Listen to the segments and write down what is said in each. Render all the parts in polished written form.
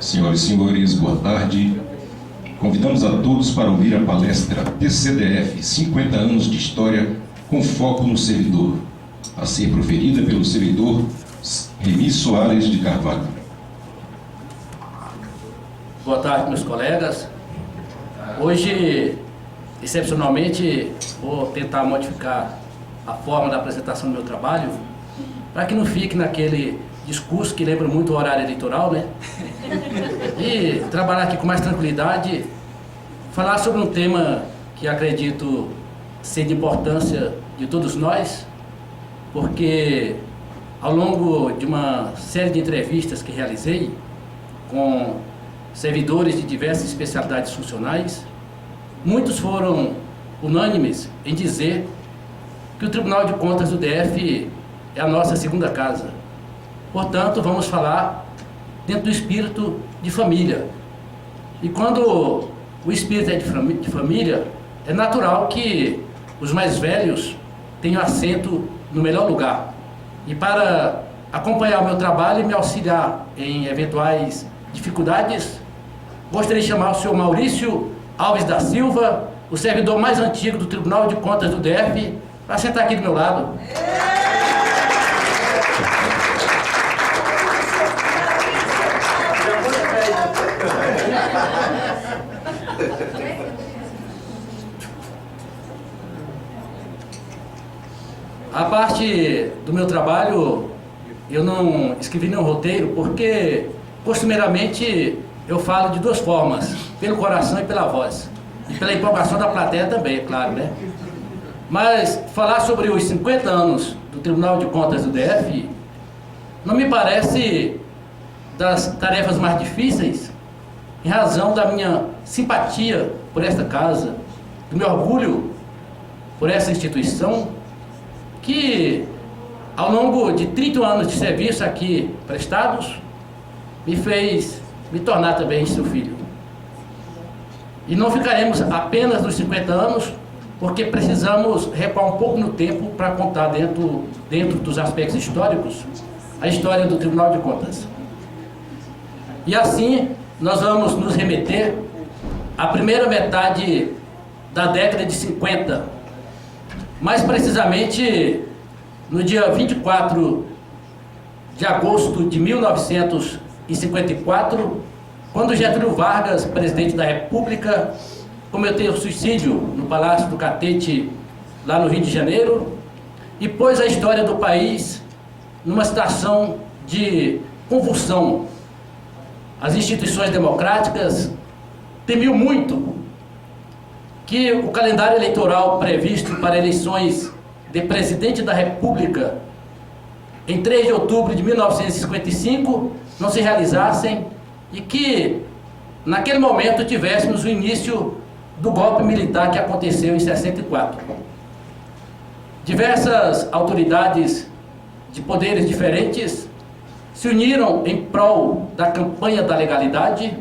Senhoras e senhores, boa tarde. Convidamos a todos para ouvir a palestra TCDF, 50 anos de história com foco no servidor, a ser proferida pelo servidor Remi Soares de Carvalho. Boa tarde, meus colegas. Hoje, excepcionalmente, vou tentar modificar a forma da apresentação do meu trabalho, para que não fique naquele discurso que lembra muito o horário eleitoral, né? E trabalhar aqui com mais tranquilidade, falar sobre um tema que acredito ser de importância de todos nós, porque ao longo de uma série de entrevistas que realizei com servidores de diversas especialidades funcionais, muitos foram unânimes em dizer que o Tribunal de Contas do DF é a nossa segunda casa. Portanto, vamos falar dentro do espírito de família. E quando o espírito é de família, é natural que os mais velhos tenham assento no melhor lugar. E para acompanhar o meu trabalho e me auxiliar em eventuais dificuldades, gostaria de chamar o senhor Maurício Alves da Silva, o servidor mais antigo do Tribunal de Contas do DF, para sentar aqui do meu lado. A parte do meu trabalho, eu não escrevi nenhum roteiro, porque costumeiramente eu falo de duas formas, pelo coração e pela voz. E pela empolgação da plateia também, é claro, né? Mas falar sobre os 50 anos do Tribunal de Contas do DF não me parece das tarefas mais difíceis, em razão da minha simpatia por esta casa, do meu orgulho por essa instituição, que ao longo de 30 anos de serviço aqui prestados, me fez me tornar também seu filho. E não ficaremos apenas nos 50 anos, porque precisamos recuar um pouco no tempo para contar dentro dos aspectos históricos, a história do Tribunal de Contas. E assim, nós vamos nos remeter à primeira metade da década de 50, mais precisamente no dia 24 de agosto de 1954, quando Getúlio Vargas, presidente da República, cometeu suicídio no Palácio do Catete, lá no Rio de Janeiro, e pôs a história do país numa situação de convulsão. As instituições democráticas temiam muito que o calendário eleitoral previsto para eleições de presidente da República em 3 de outubro de 1955 não se realizassem e que, naquele momento, tivéssemos o início do golpe militar que aconteceu em 64. Diversas autoridades de poderes diferentes se uniram em prol da campanha da legalidade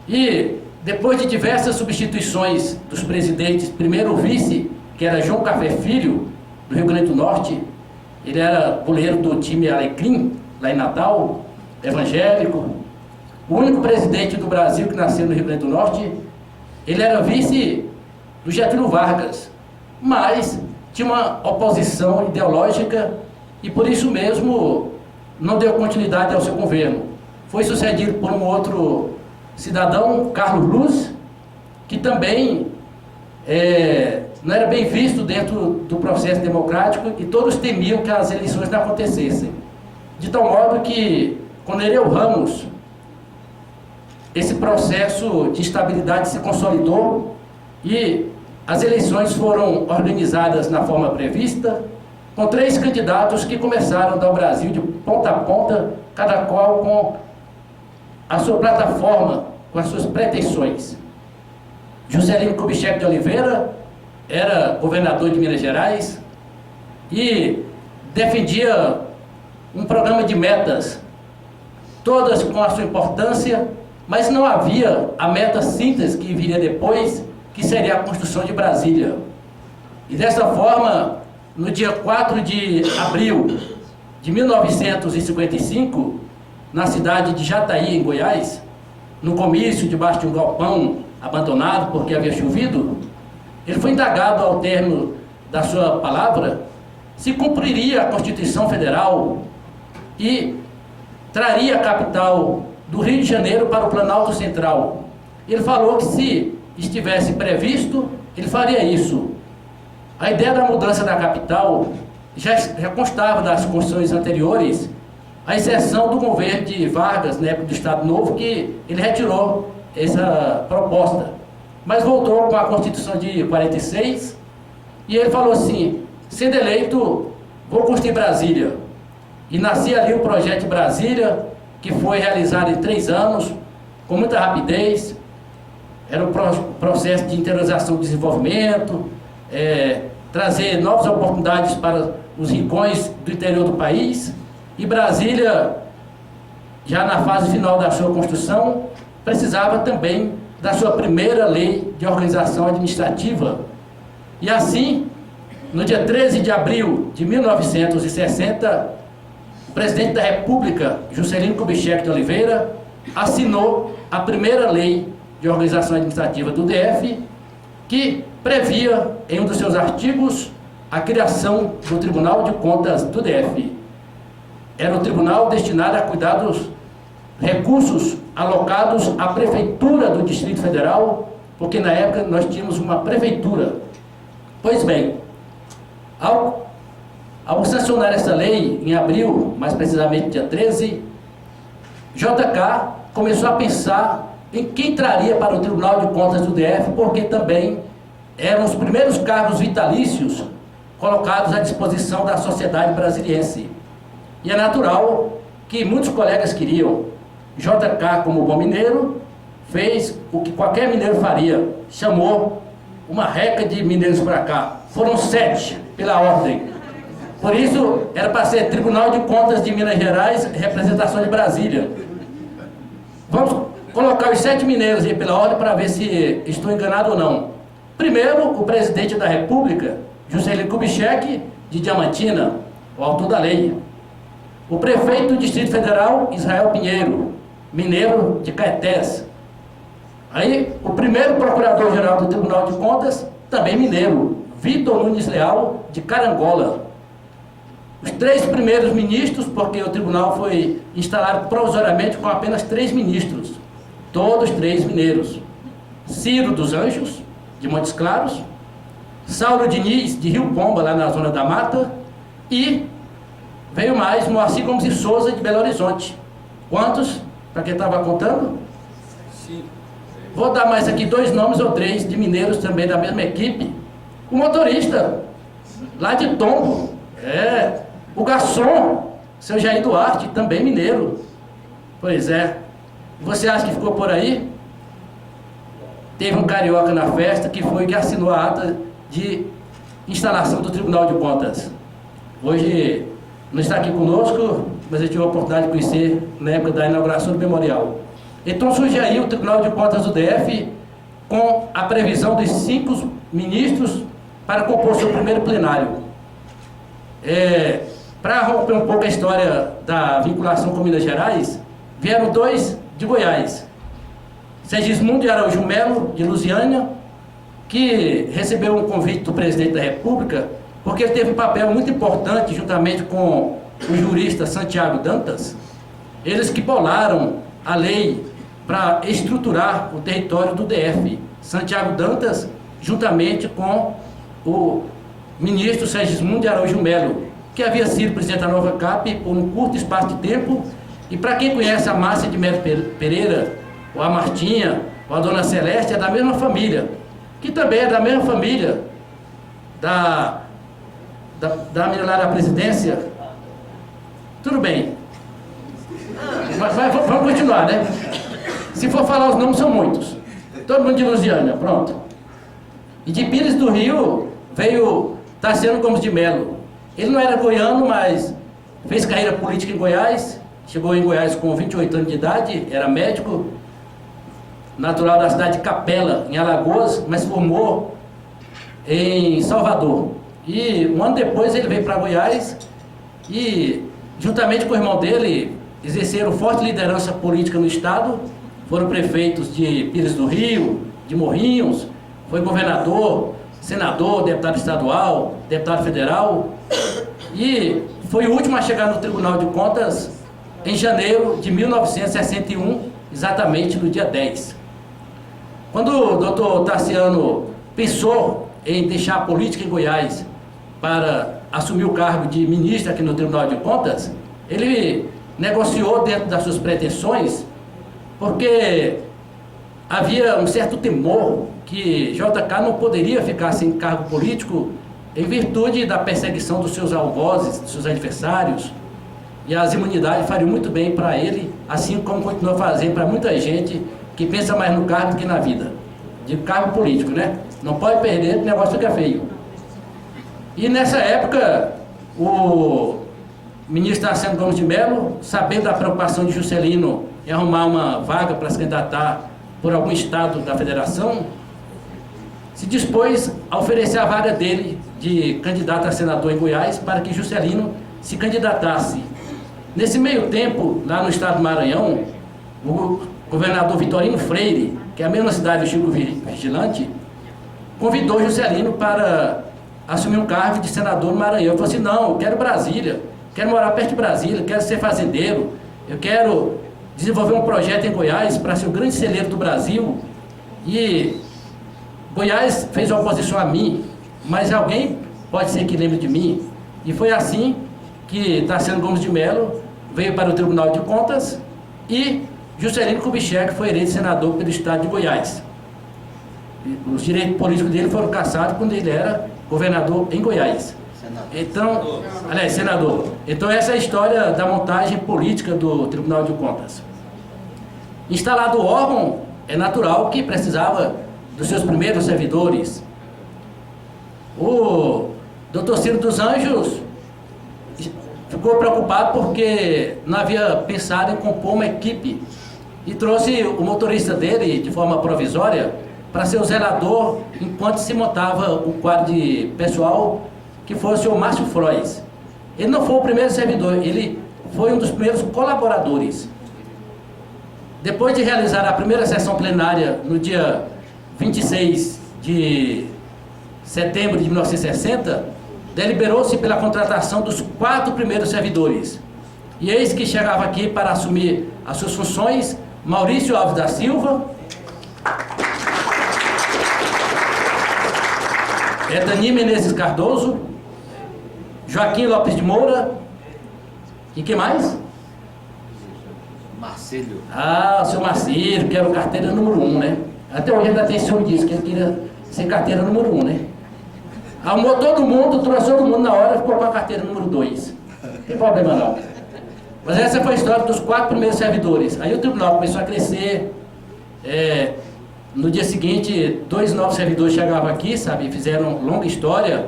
e, depois de diversas substituições dos presidentes, primeiro o vice, que era João Café Filho, do Rio Grande do Norte, ele era goleiro do time Alecrim, lá em Natal, evangélico, o único presidente do Brasil que nasceu no Rio Grande do Norte. Ele era vice do Getúlio Vargas, mas tinha uma oposição ideológica e por isso mesmo não deu continuidade ao seu governo. Foi sucedido por um outro cidadão, Carlos Luz, que também não era bem visto dentro do processo democrático e todos temiam que as eleições não acontecessem. De tal modo que, com Nereu Ramos, esse processo de estabilidade se consolidou e as eleições foram organizadas na forma prevista, com 3 candidatos que começaram a dar o Brasil de ponta a ponta, cada qual com a sua plataforma, com as suas pretensões. Juscelino Kubitschek de Oliveira era governador de Minas Gerais e defendia um programa de metas, todas com a sua importância, mas não havia a meta síntese que viria depois, que seria a construção de Brasília. E dessa forma, no dia 4 de abril de 1955, na cidade de Jataí, em Goiás, no comício debaixo de um galpão abandonado porque havia chovido, ele foi indagado ao término da sua palavra se cumpriria a Constituição Federal e traria a capital do Rio de Janeiro para o Planalto Central. Ele falou que se estivesse previsto, ele faria isso. A ideia da mudança da capital já constava das constituições anteriores, à exceção do governo de Vargas, na época do Estado Novo, que ele retirou essa proposta. Mas voltou com a Constituição de 46, e ele falou assim: sendo eleito, vou construir Brasília. E nascia ali o projeto de Brasília, que foi realizado em 3 anos, com muita rapidez. Era um processo de interiorização do desenvolvimento, trazer novas oportunidades para os rincões do interior do país. E Brasília, já na fase final da sua construção, precisava também da sua primeira lei de organização administrativa. E assim, no dia 13 de abril de 1960, o presidente da República, Juscelino Kubitschek de Oliveira, assinou a primeira lei de organização administrativa do DF, que previa, em um dos seus artigos, a criação do Tribunal de Contas do DF. Era um tribunal destinado a cuidar dos recursos alocados à Prefeitura do Distrito Federal, porque na época nós tínhamos uma prefeitura. Pois bem, ao sancionar essa lei, em abril, mais precisamente dia 13, JK começou a pensar em quem traria para o Tribunal de Contas do DF, porque também eram os primeiros cargos vitalícios colocados à disposição da sociedade brasiliense. E é natural que muitos colegas queriam. JK, como bom mineiro, fez o que qualquer mineiro faria: chamou uma reca de mineiros para cá. Foram 7 pela ordem. Por isso, era para ser Tribunal de Contas de Minas Gerais, representação de Brasília. Vamos colocar os 7 mineiros aí pela ordem para ver se estou enganado ou não. Primeiro, o presidente da República, Juscelino Kubitschek, de Diamantina, o autor da lei. O prefeito do Distrito Federal, Israel Pinheiro, mineiro de Caetés. Aí, o primeiro procurador-geral do Tribunal de Contas, também mineiro, Vitor Nunes Leal, de Carangola. Os 3 primeiros ministros, porque o tribunal foi instalado provisoriamente com apenas 3 ministros, todos 3 mineiros. Ciro dos Anjos, de Montes Claros, Saulo Diniz, de Rio Pomba, lá na Zona da Mata, e veio mais Moacir Gomes de Souza, de Belo Horizonte. Quantos? Para quem estava contando? Sim. Vou dar mais aqui 2 nomes ou 3 de mineiros também da mesma equipe. O motorista, lá de Tombo, o garçom, seu Jair Duarte, também mineiro. Pois é. Você acha que ficou por aí? Teve um carioca na festa que foi que assinou a ata de instalação do Tribunal de Contas. Hoje não está aqui conosco, mas eu tive a oportunidade de conhecer na época da inauguração do memorial. Então surge aí o Tribunal de Contas do DF com a previsão dos 5 ministros para compor seu primeiro plenário. Para romper um pouco a história da vinculação com Minas Gerais, vieram 2 de Goiás. Segismundo de Araújo Melo, de Lusiânia, que recebeu um convite do presidente da República, porque ele teve um papel muito importante, juntamente com o jurista Santiago Dantas, eles que bolaram a lei para estruturar o território do DF. Santiago Dantas, juntamente com o ministro Segismundo de Araújo Melo, que havia sido presidente da Nova Cap por um curto espaço de tempo. E para quem conhece a Márcia de Melo Pereira, ou a Martinha, ou a Dona Celeste, é da mesma família, que também é da mesma família da militar da presidência. Tudo bem. Mas vamos continuar, né? Se for falar os nomes, são muitos. Todo mundo de Lusiânia, pronto. E de Pires do Rio veio Tassiano Gomes de Melo. Ele não era goiano, mas fez carreira política em Goiás. Chegou em Goiás com 28 anos de idade, era médico. natural da cidade de Capela, em Alagoas, mas formou em Salvador. E um ano depois ele veio para Goiás e, juntamente com o irmão dele, exerceram forte liderança política no estado, foram prefeitos de Pires do Rio, de Morrinhos, foi governador, senador, deputado estadual, deputado federal, e foi o último a chegar no Tribunal de Contas em janeiro de 1961, exatamente no dia 10. Quando o doutor Tarciano pensou em deixar a política em Goiás para assumir o cargo de ministro aqui no Tribunal de Contas, ele negociou dentro das suas pretensões, porque havia um certo temor que JK não poderia ficar sem cargo político em virtude da perseguição dos seus algozes, dos seus adversários, e as imunidades fariam muito bem para ele, assim como continua fazendo para muita gente que pensa mais no cargo do que na vida. De cargo político, né? Não pode perder, o negócio fica feio. E nessa época, o ministro Tarciano Gomes de Mello, sabendo da preocupação de Juscelino em arrumar uma vaga para se candidatar por algum estado da federação, se dispôs a oferecer a vaga dele de candidato a senador em Goiás para que Juscelino se candidatasse. Nesse meio tempo, lá no estado do Maranhão, o governador Vitorino Freire, que é a mesma cidade do Chico Vigilante, convidou Juscelino para assumir um cargo de senador no Maranhão. Ele falou assim: não, eu quero Brasília, quero morar perto de Brasília, quero ser fazendeiro, eu quero desenvolver um projeto em Goiás para ser o grande celeiro do Brasil. E Goiás fez oposição a mim, mas alguém pode ser que lembre de mim. E foi assim que Tarciano Gomes de Mello veio para o Tribunal de Contas e Juscelino Kubitschek foi eleito senador pelo estado de Goiás. Os direitos políticos dele foram cassados quando ele era governador em Goiás. Então, aliás, senador. Então essa é a história da montagem política do Tribunal de Contas. Instalado o órgão, é natural que precisava dos seus primeiros servidores. O doutor Ciro dos Anjos ficou preocupado porque não havia pensado em compor uma equipe e trouxe o motorista dele de forma provisória para ser o zelador enquanto se montava o quadro de pessoal, que fosse o Márcio Frois. Ele não foi o primeiro servidor, ele foi um dos primeiros colaboradores. Depois de realizar a primeira sessão plenária no dia 26 de setembro de 1960, deliberou-se pela contratação dos 4 primeiros servidores. E eis que chegava aqui para assumir as suas funções Maurício Alves da Silva, Dani Menezes Cardoso, Joaquim Lopes de Moura, e quem mais? Marcílio. Ah, o seu Marcílio, que era o carteira número 1, né? Até hoje ainda tem ciúme disso, que ele queria ser carteira número 1, né? Arrumou todo mundo, trouxe todo mundo na hora, ficou com a carteira número 2. Não tem problema não. Mas essa foi a história dos 4 primeiros servidores. Aí o tribunal começou a crescer. No dia seguinte, 2 novos servidores chegavam aqui, sabe? Fizeram longa história.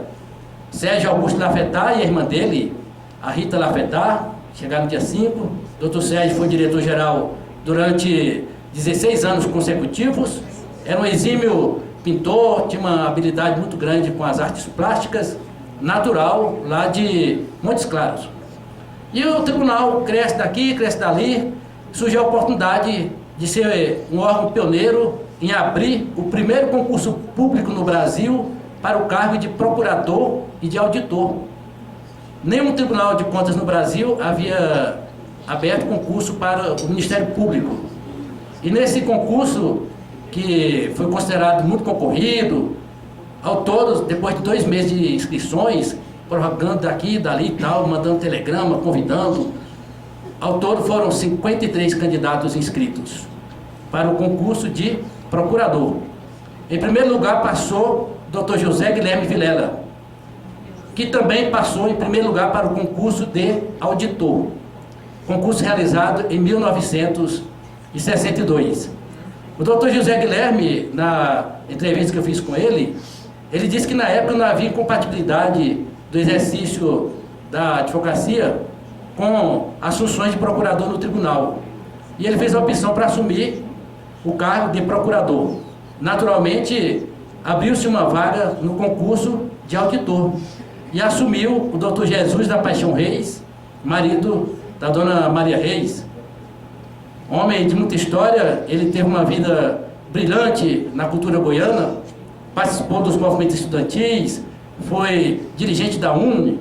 Sérgio Augusto Lafetá e a irmã dele, a Rita Lafetá, chegaram no dia 5. Dr. Sérgio foi diretor-geral durante 16 anos consecutivos. Era um exímio pintor, tinha uma habilidade muito grande com as artes plásticas, natural, lá de Montes Claros. E o tribunal cresce daqui, cresce dali, surgiu a oportunidade de ser um órgão pioneiro em abrir o primeiro concurso público no Brasil para o cargo de procurador e de auditor. Nenhum tribunal de contas no Brasil havia aberto concurso para o Ministério Público. E nesse concurso, que foi considerado muito concorrido, ao todo, depois de 2 meses de inscrições, prorrogando daqui, dali e tal, mandando telegrama, convidando, ao todo foram 53 candidatos inscritos para o concurso de procurador. Em primeiro lugar passou o Dr. José Guilherme Vilela, que também passou em primeiro lugar para o concurso de auditor, concurso realizado em 1962. O Dr. José Guilherme, na entrevista que eu fiz com ele, ele disse que na época não havia incompatibilidade do exercício da advocacia com as funções de procurador no tribunal. E ele fez a opção para assumir o cargo de procurador. Naturalmente, abriu-se uma vaga no concurso de auditor e assumiu o Dr. Jesus da Paixão Reis, marido da Dona Maria Reis. Homem de muita história, ele teve uma vida brilhante na cultura goiana, participou dos movimentos estudantis, foi dirigente da UNE,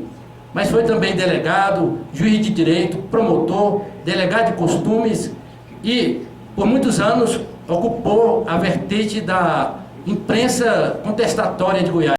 mas foi também delegado, juiz de direito, promotor, delegado de costumes e, por muitos anos, ocupou a vertente da imprensa contestatória de Goiás.